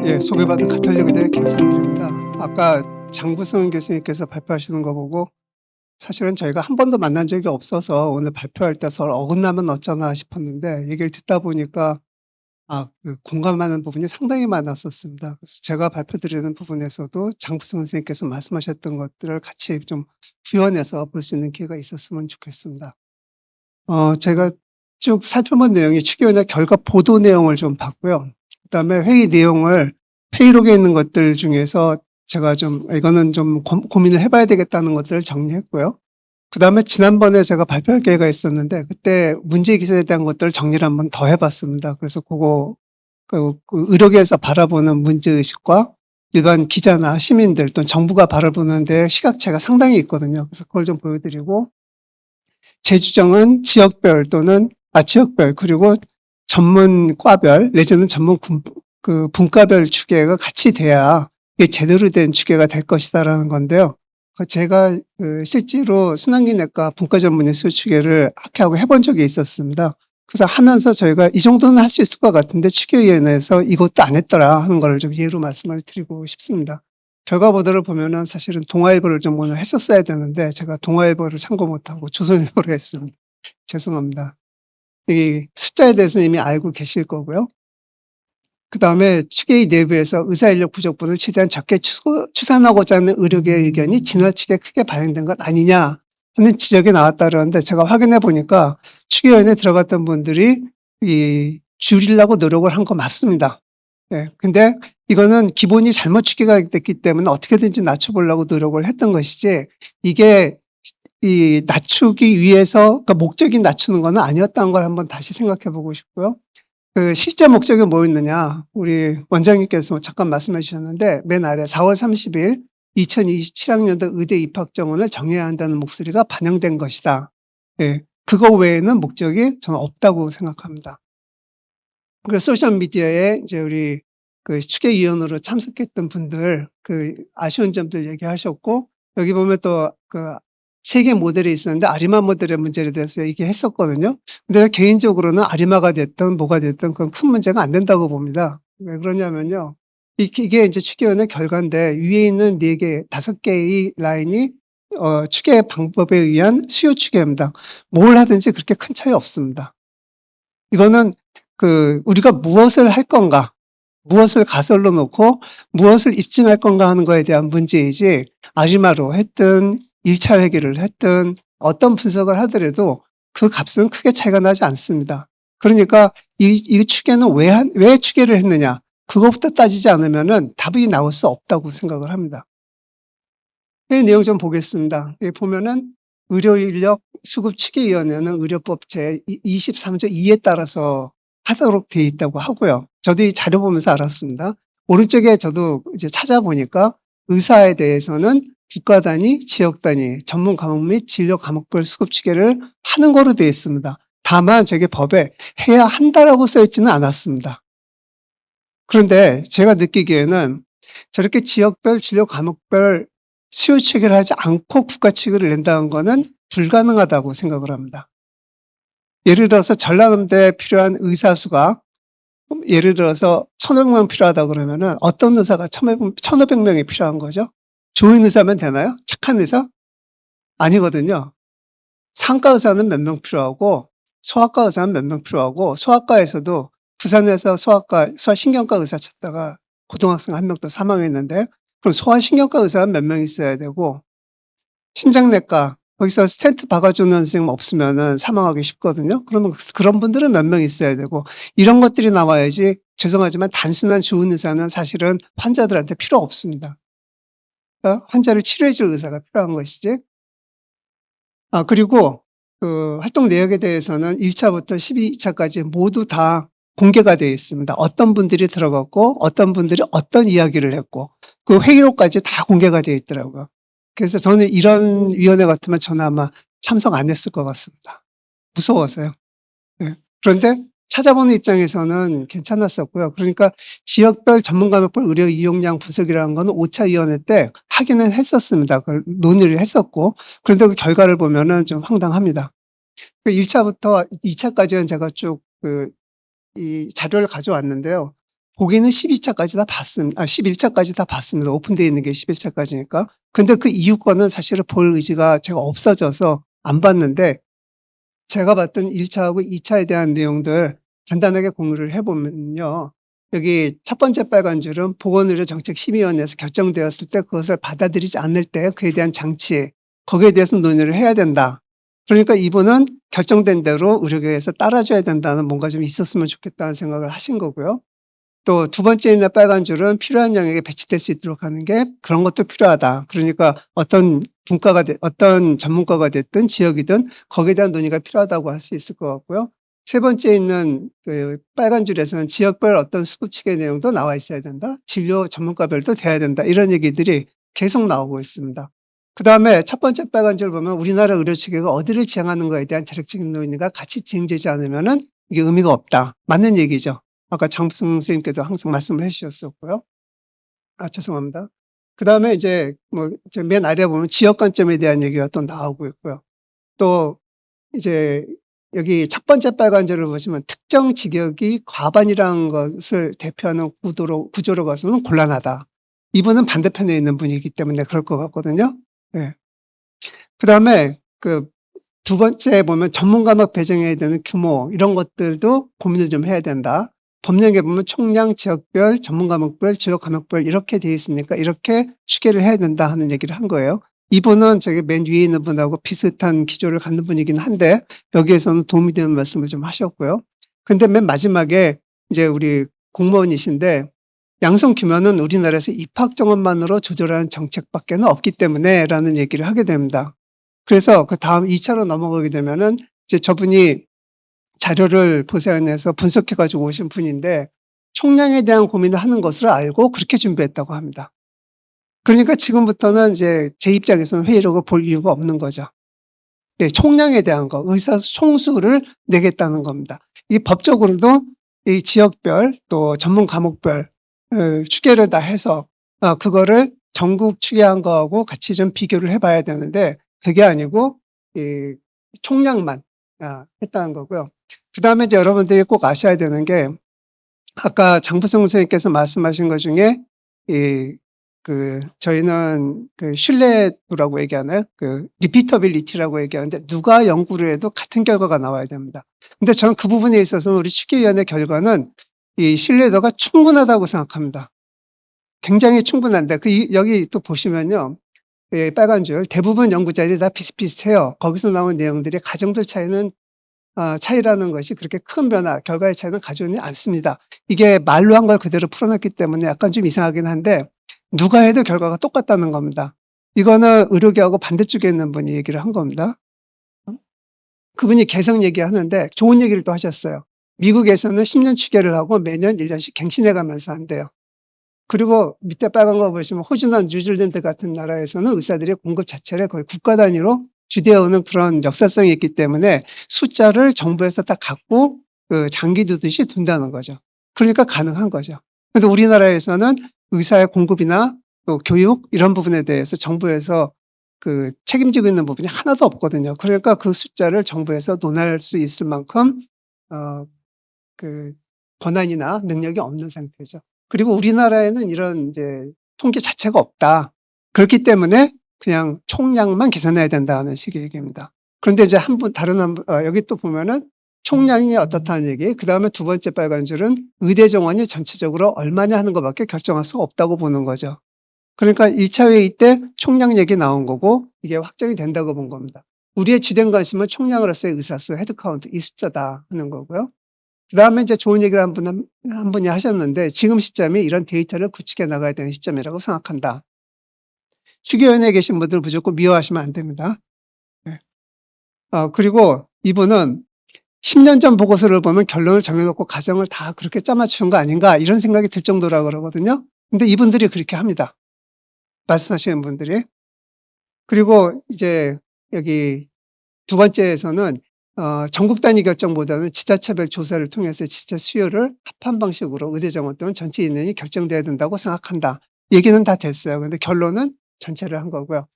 예, 소개받은 가톨릭의대 김성길입니다. 아까 장부승 교수님께서 발표하시는 거 보고 사실은 저희가 한 번도 만난 적이 없어서 오늘 발표할 때 서로 어긋나면 어쩌나 싶었는데 얘기를 듣다 보니까 공감하는 부분이 상당히 많았었습니다. 그래서 제가 발표드리는 부분에서도 장부승 선생님께서 말씀하셨던 것들을 같이 좀 구현해서 볼 수 있는 기회가 있었으면 좋겠습니다. 제가 쭉 살펴본 내용이 추기위원회 결과 보도 내용을 좀 봤고요. 그다음에 회의 내용을 회의록에 있는 것들 중에서 제가 이거는 좀 고민을 해봐야 되겠다는 것들을 정리했고요. 그다음에 지난번에 제가 발표할 기회가 있었는데 그때 문제 기사에 대한 것들을 정리를 한번 더 해봤습니다. 그래서 그 의료계에서 바라보는 문제의식과 일반 기자나 시민들 또는 정부가 바라보는 데 시각차가 상당히 있거든요. 그래서 그걸 좀 보여드리고 재규정은 지역별 그리고 전문과별 내지는 분과별 추계가 같이 돼야 이게 제대로 된 추계가 될 것이다라는 건데요. 제가 실제로 순환기내과 분과전문의 수요 추계를 학회하고 해본 적이 있었습니다. 그래서 하면서 저희가 이 정도는 할 수 있을 것 같은데 추계위원회에서 이것도 안 했더라 하는 거를 좀 예로 말씀을 드리고 싶습니다. 결과 보도를 보면은 사실은 동아일보를 좀 오늘 했었어야 되는데 제가 동아일보를 참고 못하고 조선일보를 했습니다. 죄송합니다. 이 숫자에 대해서는 이미 알고 계실 거고요. 그 다음에 추계위 내부에서 의사인력 부족분을 최대한 적게 추산하고자 하는 의료계의 의견이 지나치게 크게 반영된 것 아니냐 하는 지적이 나왔다 그러는데 제가 확인해 보니까 추계위원회에 들어갔던 분들이 줄이려고 노력을 한 거 맞습니다. 예, 근데 이거는 기본이 잘못 추계가 됐기 때문에 어떻게든지 낮춰보려고 노력을 했던 것이지 이게 낮추기 위해서 그러니까 목적이 낮추는 건 아니었다는 걸 한번 다시 생각해 보고 싶고요. 실제 목적이 뭐였느냐 우리 원장님께서 잠깐 말씀해 주셨는데 맨 아래 4월 30일 2027학년도 의대 입학 정원을 정해야 한다는 목소리가 반영된 것이다. 예, 그거 외에는 목적이 저는 없다고 생각합니다. 그래서 소셜미디어에 이제 우리 추계위원으로 참석했던 분들 아쉬운 점들 얘기하셨고 여기 보면 또 세 개 모델이 있었는데 아리마 모델의 문제에 대해서 얘기했었거든요. 근데 개인적으로는 아리마가 됐든 뭐가 됐든 그건 큰 문제가 안 된다고 봅니다. 왜 그러냐면요. 이게 이제 추계위원회 결과인데 위에 있는 4개, 5개의 라인이 추계 방법에 의한 수요 추계입니다. 뭘 하든지 그렇게 큰 차이 없습니다. 이거는 우리가 무엇을 할 건가, 무엇을 가설로 놓고 무엇을 입증할 건가 하는 거에 대한 문제이지 아리마로 했든 1차 회계를 했든 어떤 분석을 하더라도 그 값은 크게 차이가 나지 않습니다. 그러니까 이 추계는 왜 추계를 했느냐 그것부터 따지지 않으면은 답이 나올 수 없다고 생각을 합니다. 이 내용 좀 보겠습니다. 여기 보면은 의료인력 수급 추계위원회는 의료법 제23조 2에 따라서 하도록 되어 있다고 하고요. 저도 이 자료 보면서 알았습니다. 오른쪽에 저도 이제 찾아보니까 의사에 대해서는 국가 단위, 지역 단위, 전문 과목 및 진료 과목별 수급 추계를 하는 거로 되어 있습니다. 다만 저게 법에 해야 한다라고 써 있지는 않았습니다. 그런데 제가 느끼기에는 저렇게 지역별, 진료 과목별 수요 추계를 하지 않고 국가 추계를 낸다는 거는 불가능하다고 생각을 합니다. 예를 들어서 전라남도에 필요한 의사 수가 예를 들어서 1,500명 필요하다 그러면은 어떤 의사가 1,500명이 필요한 거죠? 좋은 의사면 되나요? 착한 의사? 아니거든요. 상가 의사는 몇 명 필요하고 소아과 의사는 몇 명 필요하고 소아과에서도 부산에서 소아신경과 의사 찾다가 고등학생 1명 또 사망했는데 그럼 소아신경과 의사는 몇 명 있어야 되고 심장내과 거기서 스텐트 박아주는 선생님 없으면은 사망하기 쉽거든요. 그러면 그런 분들은 몇 명 있어야 되고 이런 것들이 나와야지 죄송하지만 단순한 좋은 의사는 사실은 환자들한테 필요 없습니다. 환자를 치료해 줄 의사가 필요한 것이지. 그리고 활동 내역에 대해서는 1차부터 12차까지 모두 다 공개가 되어 있습니다. 어떤 분들이 들어갔고 어떤 분들이 어떤 이야기를 했고 그 회의록까지 다 공개가 되어 있더라고요. 그래서 저는 이런 위원회 같으면 저는 아마 참석 안 했을 것 같습니다. 무서워서요. 네. 그런데 찾아보는 입장에서는 괜찮았었고요. 그러니까 지역별 전문가별 의료 이용량 분석이라는 거는 5차 위원회 때 하기는 했었습니다. 그걸 논의를 했었고 그런데 그 결과를 보면은 좀 황당합니다. 1차부터 2차까지는 제가 쭉 이 자료를 가져왔는데요. 보기는 12차까지 다 봤습니다. 11차까지 다 봤습니다. 오픈되어 있는 게 11차까지니까. 근데 그 이후 거는 사실은 볼 의지가 제가 없어져서 안 봤는데, 제가 봤던 1차하고 2차에 대한 내용들 간단하게 공유를 해보면요. 여기 첫 번째 빨간 줄은 보건의료정책심의위원회에서 결정되었을 때 그것을 받아들이지 않을 때 그에 대한 장치, 거기에 대해서 논의를 해야 된다. 그러니까 이분은 결정된 대로 의료계에서 따라줘야 된다는 뭔가 좀 있었으면 좋겠다는 생각을 하신 거고요. 또 두 번째 있는 빨간 줄은 필요한 영역에 배치될 수 있도록 하는 게 그런 것도 필요하다. 그러니까 어떤 어떤 전문가가 됐든 지역이든 거기에 대한 논의가 필요하다고 할 수 있을 것 같고요. 세 번째 있는 그 빨간 줄에서는 지역별 어떤 수급치계 내용도 나와 있어야 된다. 진료 전문가별도 돼야 된다. 이런 얘기들이 계속 나오고 있습니다. 그 다음에 첫 번째 빨간 줄 보면 우리나라 의료 체계가 어디를 지향하는 거에 대한 자력적인 논의가 같이 진행되지 않으면은 이게 의미가 없다. 맞는 얘기죠. 아까 장부승 선생님께도 항상 말씀을 해주셨었고요. 죄송합니다. 그 다음에 이제 맨 아래 보면 지역 관점에 대한 얘기가 또 나오고 있고요. 또 이제 여기 첫 번째 빨간 줄을 보시면 특정 직역이 과반이라는 것을 대표하는 구조로 가서는 곤란하다. 이분은 반대편에 있는 분이기 때문에 그럴 것 같거든요. 네. 그 다음에 두 번째 보면 전문가막 배정해야 되는 규모 이런 것들도 고민을 좀 해야 된다. 법령에 보면 총량, 지역별, 전문과목별, 지역과목별 이렇게 되어 있으니까 이렇게 추계를 해야 된다 하는 얘기를 한 거예요. 이분은 저기 맨 위에 있는 분하고 비슷한 기조를 갖는 분이긴 한데 여기에서는 도움이 되는 말씀을 좀 하셨고요. 근데 맨 마지막에 이제 우리 공무원이신데 양성 규모는 우리나라에서 입학 정원만으로 조절하는 정책밖에는 없기 때문에 라는 얘기를 하게 됩니다. 그래서 그 다음 2차로 넘어가게 되면은 이제 저분이 자료를 보세안해서 분석해 가지고 오신 분인데 총량에 대한 고민을 하는 것을 알고 그렇게 준비했다고 합니다. 그러니까 지금부터는 이제 제 입장에서는 회의록을 볼 이유가 없는 거죠. 네, 총량에 대한 거, 의사 총수를 내겠다는 겁니다. 이 법적으로도 이 지역별 또 전문 과목별 추계를 다 해서 그거를 전국 추계한 거하고 같이 좀 비교를 해봐야 되는데 그게 아니고 이 총량만 했다는 거고요. 그 다음에 이제 여러분들이 꼭 아셔야 되는 게 아까 장부성 선생님께서 말씀하신 것 중에 저희는 신뢰도라고 얘기하나요? 리피터빌리티라고 얘기하는데 누가 연구를 해도 같은 결과가 나와야 됩니다. 근데 저는 그 부분에 있어서는 우리 추계위원회 결과는 이 신뢰도가 충분하다고 생각합니다. 굉장히 충분한데 여기 또 보시면요. 빨간 줄 대부분 연구자들이 다 비슷비슷해요. 거기서 나온 내용들이 가정들 차이라는 것이 그렇게 큰 변화, 결과의 차이는 가져오지 않습니다. 이게 말로 한 걸 그대로 풀어놨기 때문에 약간 좀 이상하긴 한데 누가 해도 결과가 똑같다는 겁니다. 이거는 의료계하고 반대쪽에 있는 분이 얘기를 한 겁니다. 그분이 개성 얘기하는데 좋은 얘기를 또 하셨어요. 미국에서는 10년 추계를 하고 매년 1년씩 갱신해 가면서 한대요. 그리고 밑에 빨간 거 보시면 호주나 뉴질랜드 같은 나라에서는 의사들의 공급 자체를 거의 국가 단위로 주되어오는 그런 역사성이 있기 때문에 숫자를 정부에서 딱 갖고 장기 두듯이 둔다는 거죠. 그러니까 가능한 거죠. 그런데 우리나라에서는 의사의 공급이나 또 교육 이런 부분에 대해서 정부에서 책임지고 있는 부분이 하나도 없거든요. 그러니까 그 숫자를 정부에서 논할 수 있을 만큼 권한이나 능력이 없는 상태죠. 그리고 우리나라에는 이런 이제 통계 자체가 없다. 그렇기 때문에 그냥 총량만 계산해야 된다는 식의 얘기입니다. 그런데 이제 여기 또 보면은 총량이 어떻다는 얘기, 그 다음에 두 번째 빨간 줄은 의대 정원이 전체적으로 얼마냐 하는 것밖에 결정할 수가 없다고 보는 거죠. 그러니까 1차 회의 때 총량 얘기 나온 거고 이게 확정이 된다고 본 겁니다. 우리의 주된 관심은 총량으로서의 의사수, 헤드카운트 이 숫자다 하는 거고요. 그 다음에 이제 좋은 얘기를 한 분이 하셨는데 지금 시점이 이런 데이터를 구축해 나가야 되는 시점이라고 생각한다. 추계위원회에 계신 분들 무조건 미워하시면 안 됩니다. 네. 그리고 이분은 10년 전 보고서를 보면 결론을 정해놓고 가정을 다 그렇게 짜맞추는 거 아닌가 이런 생각이 들 정도라 그러거든요. 근데 이분들이 그렇게 합니다. 말씀하시는 분들이. 그리고 이제 여기 두 번째에서는 전국 단위 결정보다는 지자체별 조사를 통해서 지자 수요를 합한 방식으로 의대 정원 또는 전체 인원이 결정돼야 된다고 생각한다. 얘기는 다 됐어요. 근데 결론은 전체를 한 거고요.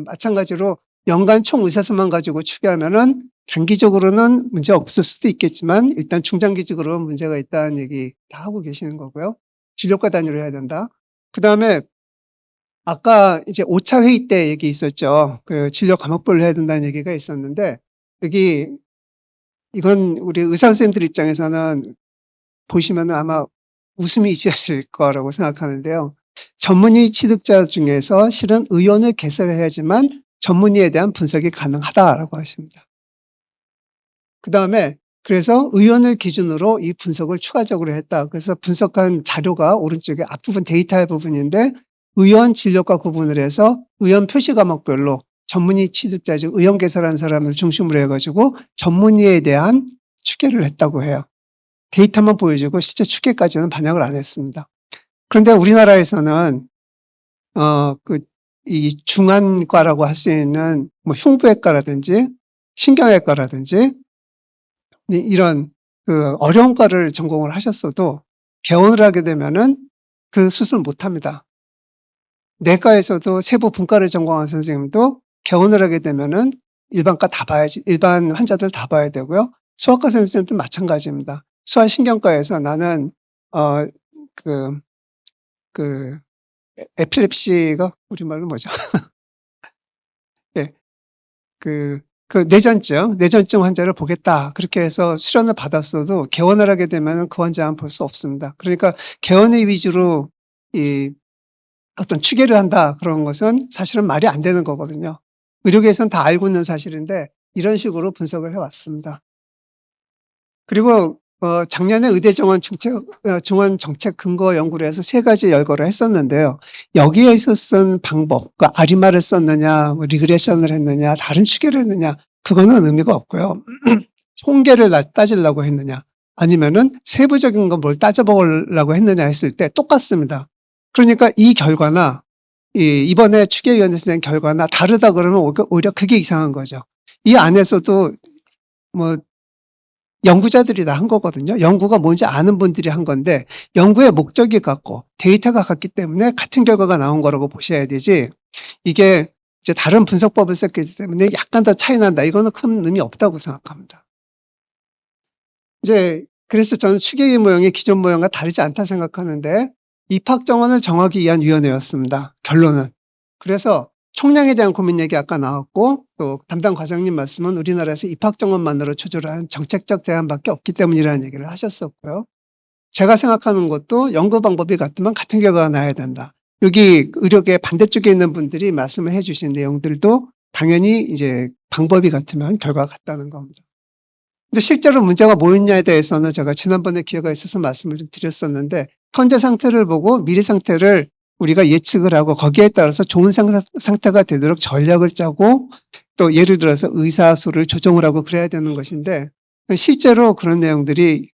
마찬가지로 연간 총 의사수만 가지고 추계하면은 단기적으로는 문제 없을 수도 있겠지만 일단 중장기적으로는 문제가 있다는 얘기 다 하고 계시는 거고요. 진료과 단위로 해야 된다. 그다음에 아까 이제 5차 회의 때 얘기 있었죠. 그 진료 과목별로 해야 된다는 얘기가 있었는데 여기 이건 우리 의사 선생님들 입장에서는 보시면은 아마 웃음이 지어질 거라고 생각하는데요. 전문의 취득자 중에서 실은 의원을 개설해야지만 전문의에 대한 분석이 가능하다라고 하십니다. 그 다음에 그래서 의원을 기준으로 이 분석을 추가적으로 했다. 그래서 분석한 자료가 오른쪽에 앞부분 데이터의 부분인데 의원 진료과 구분을 해서 의원 표시 과목별로 전문의 취득자 중 의원 개설한 사람을 중심으로 해가지고 전문의에 대한 추계를 했다고 해요. 데이터만 보여주고 실제 추계까지는 반영을 안 했습니다. 그런데 우리나라에서는 이 중환과라고 할 수 있는 뭐 흉부외과라든지 신경외과라든지 이런 그 어려운 과를 전공을 하셨어도 개원을 하게 되면은 그 수술 못 합니다. 내과에서도 세부 분과를 전공한 선생님도 개원을 하게 되면은 일반과 다 봐야지, 일반 환자들 다 봐야 되고요. 소아과 선생님도 마찬가지입니다. 소아신경과에서 나는 에필lep시가 우리말로 뭐죠? 예, 그 뇌전증 환자를 보겠다. 그렇게 해서 수련을 받았어도 개원을 하게 되면 그 환자는 볼 수 없습니다. 그러니까 개원의 위주로 이 어떤 추계를 한다. 그런 것은 사실은 말이 안 되는 거거든요. 의료계에서는 다 알고 있는 사실인데 이런 식으로 분석을 해왔습니다. 그리고 작년에 의대정원 정책 근거 연구를 해서 3가지 열거를 했었는데요. 여기에서 쓴 방법, 그러니까 아리마를 썼느냐, 뭐 리그레션을 했느냐, 다른 추계를 했느냐, 그거는 의미가 없고요. 통계를 따지려고 했느냐, 아니면은 세부적인 건 뭘 따져보려고 했느냐 했을 때 똑같습니다. 그러니까 이 결과나 이번에 추계위원회에서 낸 결과나 다르다 그러면 오히려 그게 이상한 거죠. 이 안에서도 뭐 연구자들이 다 한 거거든요. 연구가 뭔지 아는 분들이 한 건데 연구의 목적이 같고 데이터가 같기 때문에 같은 결과가 나온 거라고 보셔야 되지, 이게 이제 다른 분석법을 썼기 때문에 약간 더 차이 난다, 이거는 큰 의미 없다고 생각합니다. 이제 그래서 저는 추계위 모형이 기존 모형과 다르지 않다 생각하는데 입학 정원을 정하기 위한 위원회였습니다. 결론은. 그래서 총량에 대한 고민 얘기 아까 나왔고, 또 담당 과장님 말씀은 우리나라에서 입학 정원만으로 초절한 정책적 대안밖에 없기 때문이라는 얘기를 하셨었고요. 제가 생각하는 것도 연구 방법이 같으면 같은 결과가 나야 된다. 여기 의료계 반대쪽에 있는 분들이 말씀을 해주신 내용들도 당연히 이제 방법이 같으면 결과가 같다는 겁니다. 근데 실제로 문제가 뭐였냐에 대해서는 제가 지난번에 기회가 있어서 말씀을 좀 드렸었는데, 현재 상태를 보고 미래 상태를 우리가 예측을 하고 거기에 따라서 좋은 상태가 되도록 전략을 짜고 또 예를 들어서 의사수를 조정을 하고 그래야 되는 것인데 실제로 그런 내용들이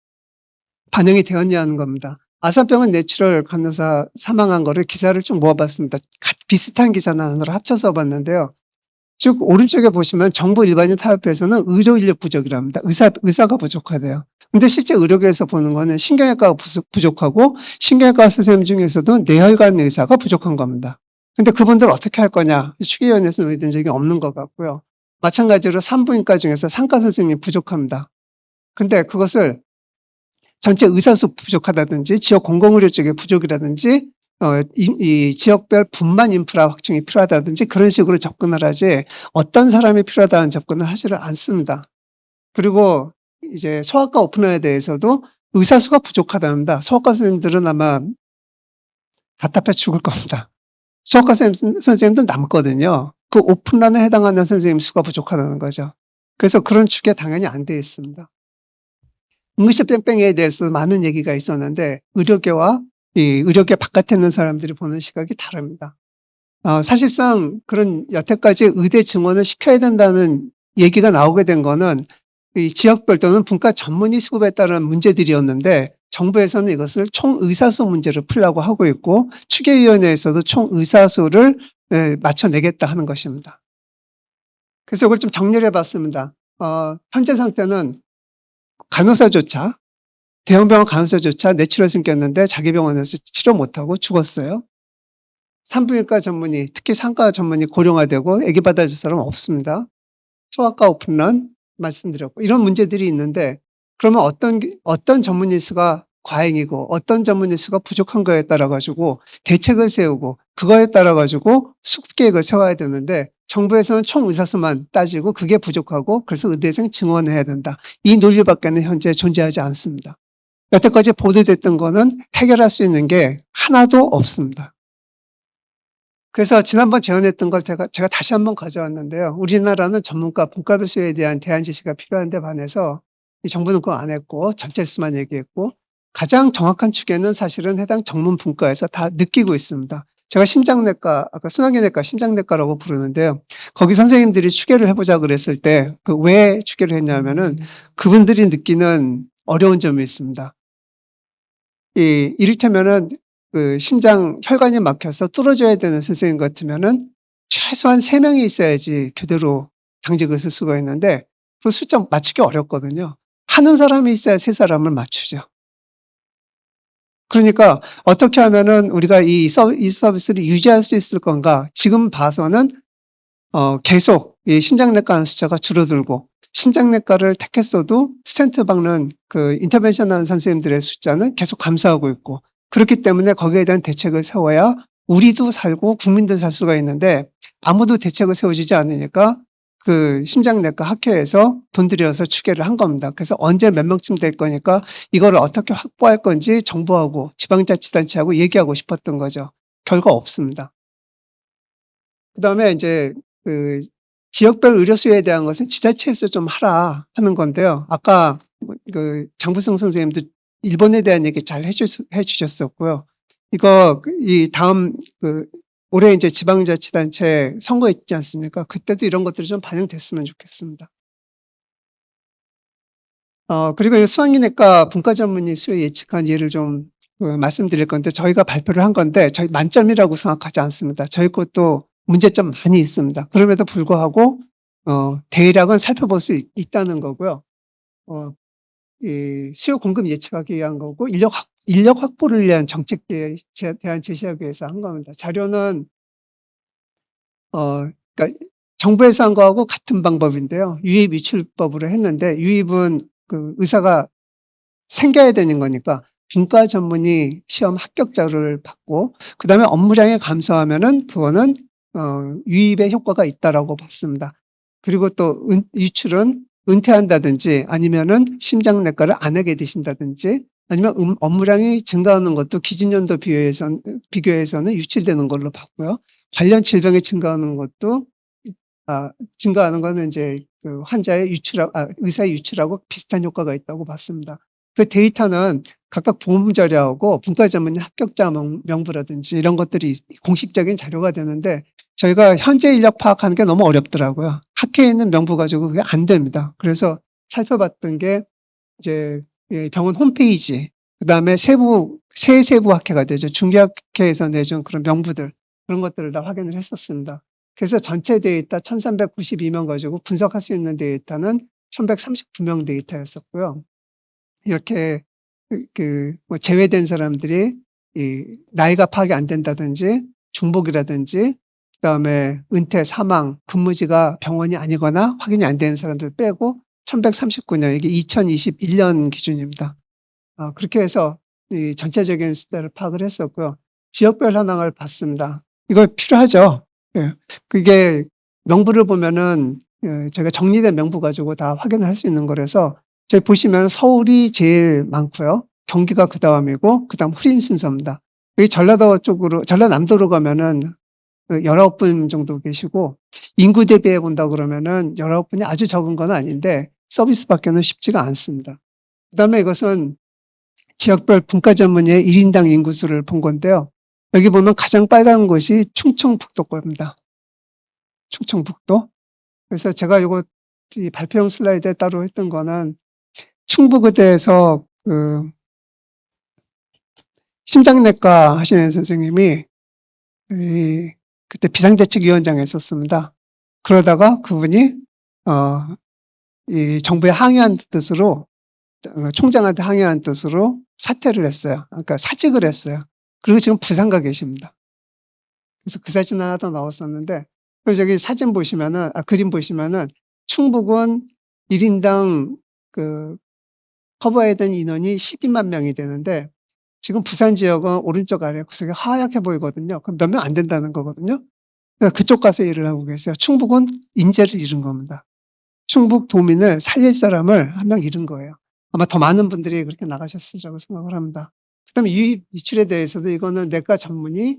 반영이 되었냐 하는 겁니다. 아산병원 내추럴 간호사 사망한 거를 기사를 좀 모아봤습니다. 비슷한 기사 하나로 합쳐서 봤는데요. 쭉 오른쪽에 보시면 정부 일반인 타협에서는 의료 인력 부족이랍니다. 의사가 부족하대요. 근데 실제 의료계에서 보는 거는 신경외과가 부족하고 신경외과 선생님 중에서도 뇌혈관 의사가 부족한 겁니다. 근데 그분들 어떻게 할 거냐? 추계위원회에서 논의된 적이 없는 것 같고요. 마찬가지로 산부인과 중에서 상과 선생님이 부족합니다. 근데 그것을 전체 의사수 부족하다든지 지역 공공의료 쪽에 부족이라든지 이 지역별 분만 인프라 확충이 필요하다든지 그런 식으로 접근을 하지 어떤 사람이 필요하다는 접근을 하지를 않습니다. 그리고 이제 소아과 오픈런에 대해서도 의사수가 부족하답니다. 소아과 선생님들은 아마 답답해 죽을 겁니다. 소아과 선생님도 남거든요. 그 오픈런에 해당하는 선생님 수가 부족하다는 거죠. 그래서 그런 축에 당연히 안 돼 있습니다. 응급실 뺑뺑이에 대해서 많은 얘기가 있었는데 의료계와 이 의료계 바깥에 있는 사람들이 보는 시각이 다릅니다. 사실상 그런 여태까지 의대 증원을 시켜야 된다는 얘기가 나오게 된 거는 이 지역별 또는 분과 전문의 수급에 따른 문제들이었는데 정부에서는 이것을 총의사수 문제로 풀려고 하고 있고 추계위원회에서도 총의사수를 맞춰내겠다 하는 것입니다. 그래서 이걸 좀 정리를 해봤습니다. 현재 상태는 간호사조차, 대형병원 간호사조차 뇌출혈 생겼는데 자기 병원에서 치료 못하고 죽었어요. 산부인과 전문의, 특히 산과 전문의 고령화되고 아기 받아줄 사람 없습니다. 소아과 오픈런 말씀드렸고 이런 문제들이 있는데 그러면 어떤 전문의 수가 과잉이고 어떤 전문의 수가 부족한 거에 따라 가지고 대책을 세우고 그거에 따라 가지고 수급 계획을 세워야 되는데 정부에서는 총 의사수만 따지고 그게 부족하고 그래서 의대생 증원해야 된다. 이 논리밖에는 현재 존재하지 않습니다. 여태까지 보도됐던 거는 해결할 수 있는 게 하나도 없습니다. 그래서 지난번 제안했던 걸 제가 다시 한번 가져왔는데요. 우리나라는 전문가 분과별 수에 대한 대안 제시가 필요한데 반해서 이 정부는 그거 안 했고 전체 수만 얘기했고 가장 정확한 추계는 사실은 해당 전문 분과에서 다 느끼고 있습니다. 제가 심장내과, 아까 순환기내과 심장내과라고 부르는데요. 거기 선생님들이 추계를 해보자 그랬을 때 그 왜 추계를 했냐면은 그분들이 느끼는 어려운 점이 있습니다. 이를테면은 그 심장 혈관이 막혀서 뚫어져야 되는 선생님 같으면은 최소한 3명이 있어야지 교대로 당직을 쓸 수가 있는데 그 숫자 맞추기 어렵거든요. 하는 사람이 있어야 3사람을 맞추죠. 그러니까 어떻게 하면은 우리가 이 서비스를 유지할 수 있을 건가? 지금 봐서는 계속 이 심장내과 하는 숫자가 줄어들고 심장내과를 택했어도 스텐트 박는 그 인터벤션 하는 선생님들의 숫자는 계속 감소하고 있고 그렇기 때문에 거기에 대한 대책을 세워야 우리도 살고 국민도 살 수가 있는데 아무도 대책을 세워주지 않으니까 그 심장내과 학회에서 돈 들여서 추계를 한 겁니다. 그래서 언제 몇 명쯤 될 거니까 이거를 어떻게 확보할 건지 정부하고 지방자치단체하고 얘기하고 싶었던 거죠. 결과 없습니다. 그다음에 이제 그 지역별 의료수에 대한 것은 지자체에서 좀 하라 하는 건데요. 아까 그 장부성 선생님도 일본에 대한 얘기 잘 해주셨었고요. 이거 이 다음 그 올해 이제 지방자치단체 선거 있지 않습니까? 그때도 이런 것들이 좀 반영됐으면 좋겠습니다. 그리고 수학기내과 분과 전문의 수요 예측한 예를 좀 말씀드릴 건데 저희가 발표를 한 건데 저희 만점이라고 생각하지 않습니다. 저희 것도 문제점 많이 있습니다. 그럼에도 불구하고 대략은 살펴볼 수 있다는 거고요. 이 수요 공급 예측하기 위한 거고 인력 확보를 위한 정책에 대한 제시하기 위해서 한 겁니다. 자료는 그러니까 정부에서 한 거하고 같은 방법인데요. 유입 유출법으로 했는데 유입은 그 의사가 생겨야 되는 거니까 분과 전문의 시험 합격자를 받고 그다음에 업무량이 감소하면은 그거는 유입에 효과가 있다라고 봤습니다. 그리고 또 유출은 은퇴한다든지 아니면은 심장내과를 안 하게 되신다든지 아니면 업무량이 증가하는 것도 기준연도 비교해서는 유출되는 걸로 봤고요. 관련 질병이 증가하는 것도 증가하는 거는 이제 그 환자의 의사의 유출하고 비슷한 효과가 있다고 봤습니다. 그 데이터는 각각 보험자료하고 분과 전문의 합격자 명부라든지 이런 것들이 공식적인 자료가 되는데 저희가 현재 인력 파악하는 게 너무 어렵더라고요. 학회에 있는 명부 가지고 그게 안 됩니다. 그래서 살펴봤던 게 이제 병원 홈페이지, 그 다음에 세부 학회가 되죠. 중개학회에서 내준 그런 명부들, 그런 것들을 다 확인을 했었습니다. 그래서 전체 데이터 1392명 가지고 분석할 수 있는 데이터는 1139명 데이터였었고요. 이렇게 뭐 제외된 사람들이 나이가 파악이 안 된다든지 중복이라든지 그다음에 은퇴, 사망, 근무지가 병원이 아니거나 확인이 안 되는 사람들 빼고 1139년, 이게 2021년 기준입니다. 그렇게 해서 이 전체적인 숫자를 파악을 했었고요. 지역별 현황을 봤습니다. 이거 필요하죠. 예. 그게 명부를 보면은 저희가 정리된 명부 가지고 다 확인할 수 있는 거라서 저희 보시면 서울이 제일 많고요. 경기가 그 다음이고 그다음 흐린 순서입니다. 여기 전라남도로 가면은 19분 정도 계시고 인구 대비해 본다 그러면은 19분이 아주 적은 건 아닌데 서비스 받기는 쉽지가 않습니다. 그다음에 이것은 지역별 분과 전문의의 1인당 인구수를 본 건데요. 여기 보면 가장 빨간 곳이 충청북도 겁니다. 충청북도. 그래서 제가 이거 발표용 슬라이드에 따로 했던 거는 충북의대에서 그 심장내과 하시는 선생님이 그때 비상대책위원장 했었습니다. 그러다가 그분이 이 정부에 항의한 뜻으로 총장한테 항의한 뜻으로 사퇴를 했어요. 그러니까 사직을 했어요. 그리고 지금 부산 가 계십니다. 그래서 그 사진 하나 더 넣었었는데, 그 저기 사진 보시면은, 그림 보시면은, 충북은 1인당 커버해야 되는 인원이 12만 명이 되는데, 지금 부산 지역은 오른쪽 아래 구석에 하얗게 보이거든요. 그럼 몇 명 안 된다는 거거든요. 그러니까 그쪽 가서 일을 하고 계세요. 충북은 인재를 잃은 겁니다. 충북 도민을 살릴 사람을 한 명 잃은 거예요. 아마 더 많은 분들이 그렇게 나가셨으리라고 생각을 합니다. 그다음에 유입 유출에 대해서도 이거는 내과 전공이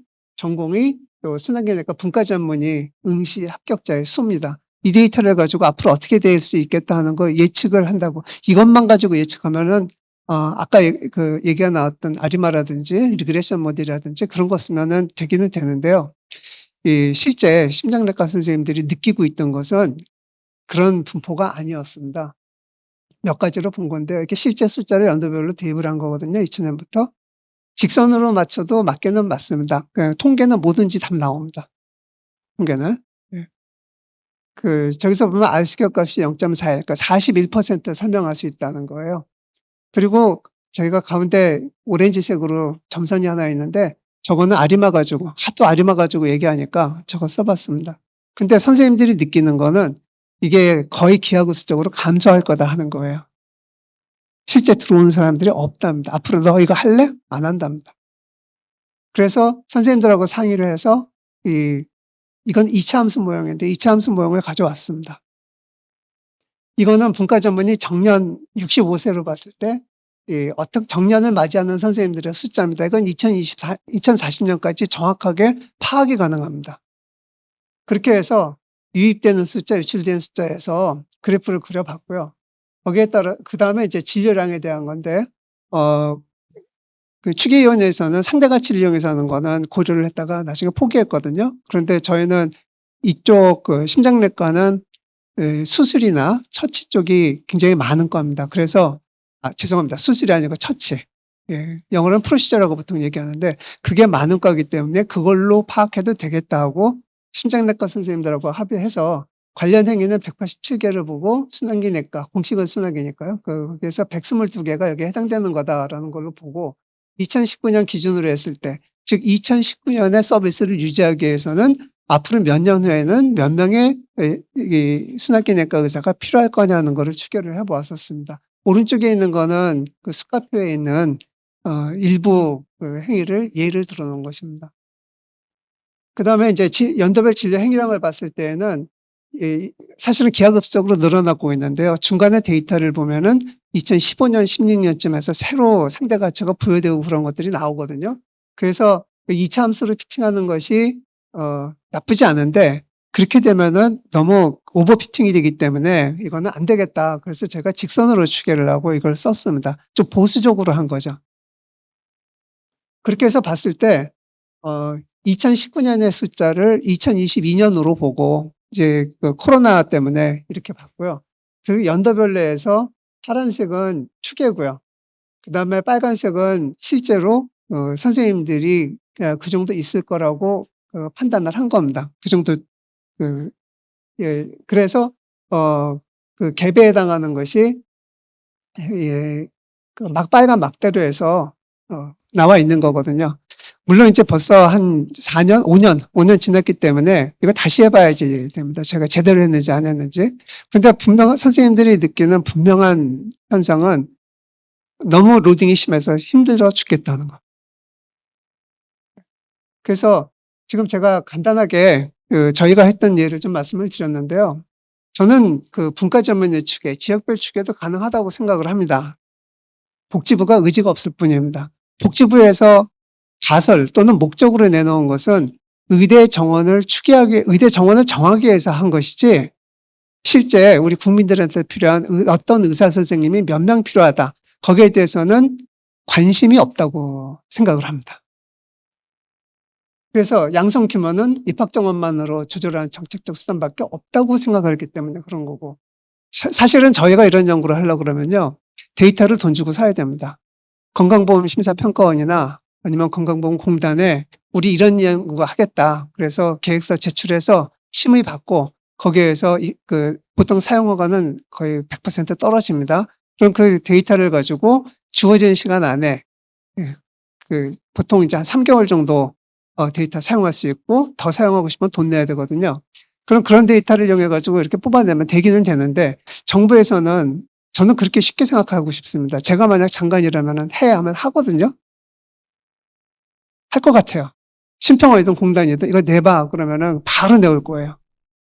또 순환계 내과 분과 전문의 응시 합격자의 수입니다. 이 데이터를 가지고 앞으로 어떻게 될 수 있겠다 하는 거 예측을 한다고. 이것만 가지고 예측하면은 아까 얘기가 나왔던 아리마라든지 리그레션 모델이라든지 그런 거 쓰면은 되기는 되는데요. 실제 심장내과 선생님들이 느끼고 있던 것은 그런 분포가 아니었습니다. 몇 가지로 본 건데, 이렇게 실제 숫자를 연도별로 대입을 한 거거든요. 2000년부터. 직선으로 맞춰도 맞게는 맞습니다. 통계는 뭐든지 답 나옵니다. 통계는. 예. 저기서 보면 R시격 값이 0.4, 그러니까 41% 설명할 수 있다는 거예요. 그리고 저희가 가운데 오렌지색으로 점선이 하나 있는데, 저거는 아리마 가지고, 하도 아리마 가지고 얘기하니까 저거 써봤습니다. 근데 선생님들이 느끼는 거는 이게 거의 기하급수적으로 감소할 거다 하는 거예요. 실제 들어오는 사람들이 없답니다. 앞으로 너 이거 할래? 안 한답니다. 그래서 선생님들하고 상의를 해서 이건 2차 함수 모형인데 2차 함수 모형을 가져왔습니다. 이거는 분과 전문의 정년 65세로 봤을 때 어떤 정년을 맞이하는 선생님들의 숫자입니다. 이건 2040년까지 정확하게 파악이 가능합니다. 그렇게 해서 유입되는 숫자, 유출되는 숫자에서 그래프를 그려봤고요. 거기에 따라 그 다음에 이제 진료량에 대한 건데 추계위원회에서는 상대가치를 이용해서 하는 거는 고려를 했다가 나중에 포기했거든요. 그런데 저희는 이쪽 심장내과는 수술이나 처치 쪽이 굉장히 많은 겁니다. 그래서 죄송합니다. 수술이 아니고 처치. 예, 영어로는 프로시저라고 보통 얘기하는데 그게 많은 거기 때문에 그걸로 파악해도 되겠다 하고 심장내과 선생님들하고 합의해서 관련 행위는 187개를 보고 순환기내과, 공식은 순환기니까요. 그래서 122개가 여기에 해당되는 거다라는 걸로 보고 2019년 기준으로 했을 때, 즉 2019년에 서비스를 유지하기 위해서는 앞으로 몇 년 후에는 몇 명의 순환기내과 의사가 필요할 거냐는 거를 추계를 해보았었습니다. 오른쪽에 있는 거는 그 수가표에 있는 일부 행위를 예를 들어 놓은 것입니다. 그 다음에 이제 연도별 진료 행위량을 봤을 때에는 사실은 기하급수적으로 늘어나고 있는데요. 중간에 데이터를 보면은 2015년, 16년쯤에서 새로 상대가치가 부여되고 그런 것들이 나오거든요. 그래서 2차 함수를 피팅하는 것이 나쁘지 않은데 그렇게 되면은 너무 오버피팅이 되기 때문에 이거는 안 되겠다. 그래서 제가 직선으로 추계를 하고 이걸 썼습니다. 좀 보수적으로 한 거죠. 그렇게 해서 봤을 때 2019년의 숫자를 2022년으로 보고 이제 코로나 때문에 이렇게 봤고요. 그리고 연도별로 해서 파란색은 추계고요. 그 다음에 빨간색은 실제로 선생님들이 그 정도 있을 거라고 판단을 한 겁니다. 그 정도 예, 그래서 갭에 해당하는 것이 빨간 막대로 해서 나와 있는 거거든요. 물론 이제 벌써 한 4년, 5년 지났기 때문에 이거 다시 해봐야지 됩니다. 제가 제대로 했는지 안 했는지. 근데 선생님들이 느끼는 분명한 현상은 너무 로딩이 심해서 힘들어 죽겠다는 거. 그래서 지금 제가 간단하게 저희가 했던 예를 좀 말씀을 드렸는데요. 저는 분과 전문의 추계, 지역별 추계도 가능하다고 생각을 합니다. 복지부가 의지가 없을 뿐입니다. 복지부에서 가설 또는 목적으로 내놓은 것은 의대 정원을 정하기 위해서 한 것이지 실제 우리 국민들한테 필요한 어떤 의사 선생님이 몇 명 필요하다. 거기에 대해서는 관심이 없다고 생각을 합니다. 그래서 양성 규모는 입학 정원만으로 조절하는 정책적 수단밖에 없다고 생각을 했기 때문에 그런 거고 사실은 저희가 이런 연구를 하려고 그러면요. 데이터를 돈 주고 사야 됩니다. 건강보험심사평가원이나 아니면 건강보험공단에 우리 이런 연구 하겠다. 그래서 계획서 제출해서 심의 받고 거기에서 보통 사용허가는 거의 100% 떨어집니다. 그럼 그 데이터를 가지고 주어진 시간 안에 보통 이제 한 3개월 정도 데이터 사용할 수 있고 더 사용하고 싶으면 돈 내야 되거든요. 그럼 그런 데이터를 이용해 가지고 이렇게 뽑아내면 되기는 되는데 정부에서는 저는 그렇게 쉽게 생각하고 싶습니다. 제가 만약 장관이라면은 해 하면 하거든요. 할 것 같아요. 심평원이든 공단이든 이거 내봐 그러면은 바로 내올 거예요.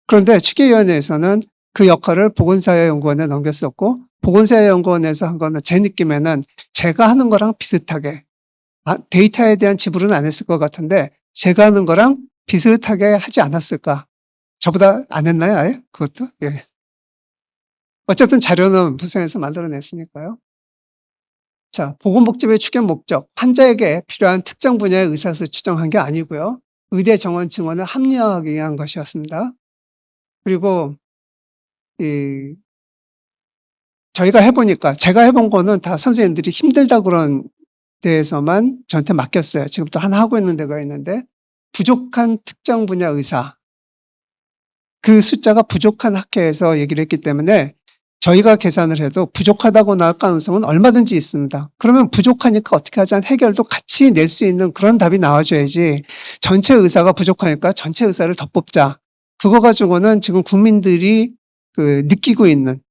그런데 추계위원회에서는 그 역할을 보건사회연구원에 넘겼었고 보건사회연구원에서 한 거는 제 느낌에는 제가 하는 거랑 비슷하게 데이터에 대한 지불은 안 했을 것 같은데 제가 하는 거랑 비슷하게 하지 않았을까. 저보다 안 했나요 아예? 그것도? 예. 어쨌든 자료는 부서에서 만들어냈으니까요. 자, 보건복지부의 추경 목적, 환자에게 필요한 특정 분야의 의사수를 추정한 게 아니고요. 의대 정원 증원을 합리화하기 위한 것이었습니다. 그리고 저희가 해보니까 제가 해본 거는 다 선생님들이 힘들다 그런 데에서만 저한테 맡겼어요. 지금도 하나 하고 있는 데가 있는데 부족한 특정 분야 의사 그 숫자가 부족한 학회에서 얘기를 했기 때문에 저희가 계산을 해도 부족하다고 나올 가능성은 얼마든지 있습니다. 그러면 부족하니까 어떻게 하자 해결도 같이 낼 수 있는 그런 답이 나와줘야지 전체 의사가 부족하니까 전체 의사를 더 뽑자. 그거 가지고는 지금 국민들이 느끼고 있는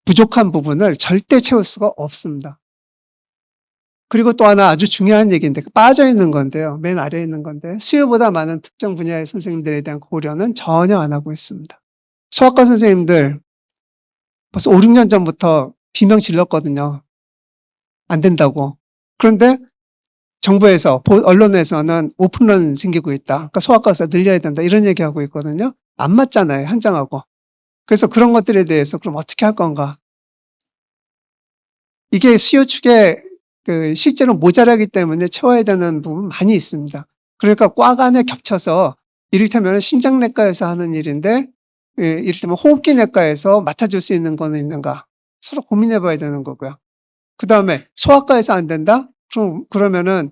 부족한 부분을 절대 채울 수가 없습니다. 그리고 또 하나 아주 중요한 얘기인데 빠져 있는 건데요. 맨 아래에 있는 건데 수요보다 많은 특정 분야의 선생님들에 대한 고려는 전혀 안 하고 있습니다. 소아과 선생님들 벌써 5, 6년 전부터 비명 질렀거든요. 안 된다고. 그런데 정부에서 언론에서는 오픈런 생기고 있다. 그러니까 소아과 의사 늘려야 된다. 이런 얘기하고 있거든요. 안 맞잖아요. 현장하고. 그래서 그런 것들에 대해서 그럼 어떻게 할 건가. 이게 수요 축에 실제로 모자라기 때문에 채워야 되는 부분 많이 있습니다. 그러니까 과 간에 겹쳐서 이를테면 심장내과에서 하는 일인데 이를테면 호흡기내과에서 맡아줄 수 있는 거는 있는가 서로 고민해 봐야 되는 거고요. 그 다음에 소아과에서 안 된다? 그러면은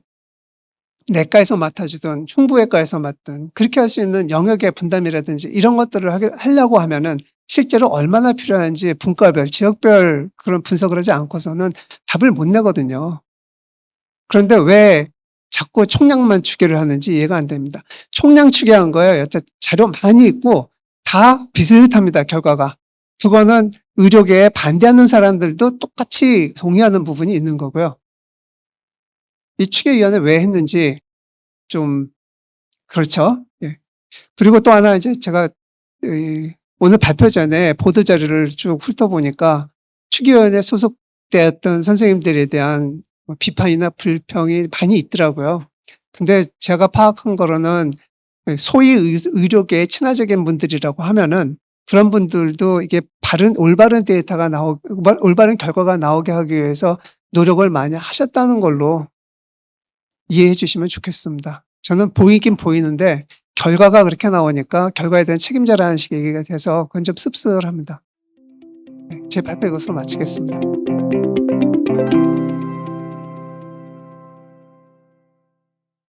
내과에서 맡아주든 흉부외과에서 맡든 그렇게 할 수 있는 영역의 분담이라든지 이런 것들을 하려고 하면은 실제로 얼마나 필요한지 분과별, 지역별 그런 분석을 하지 않고서는 답을 못 내거든요. 그런데 왜 자꾸 총량만 추계를 하는지 이해가 안 됩니다. 총량 추계한 거예요. 여태 자료 많이 있고 다 비슷합니다. 결과가. 그거는 의료계에 반대하는 사람들도 똑같이 동의하는 부분이 있는 거고요. 이 추계위원회 왜 했는지 좀 그렇죠. 예. 그리고 또 하나 이제 제가 오늘 발표 전에 보도 자료를 쭉 훑어보니까 추계위원회 소속되었던 선생님들에 대한 비판이나 불평이 많이 있더라고요. 근데 제가 파악한 거로는 소위 의료계의 친화적인 분들이라고 하면은 그런 분들도 이게 올바른 데이터가 올바른 결과가 나오게 하기 위해서 노력을 많이 하셨다는 걸로 이해해 주시면 좋겠습니다. 저는 보이긴 보이는데 결과가 그렇게 나오니까 결과에 대한 책임자라는 식의 얘기가 돼서 그건 좀 씁쓸합니다. 제 발표 이것으로 마치겠습니다.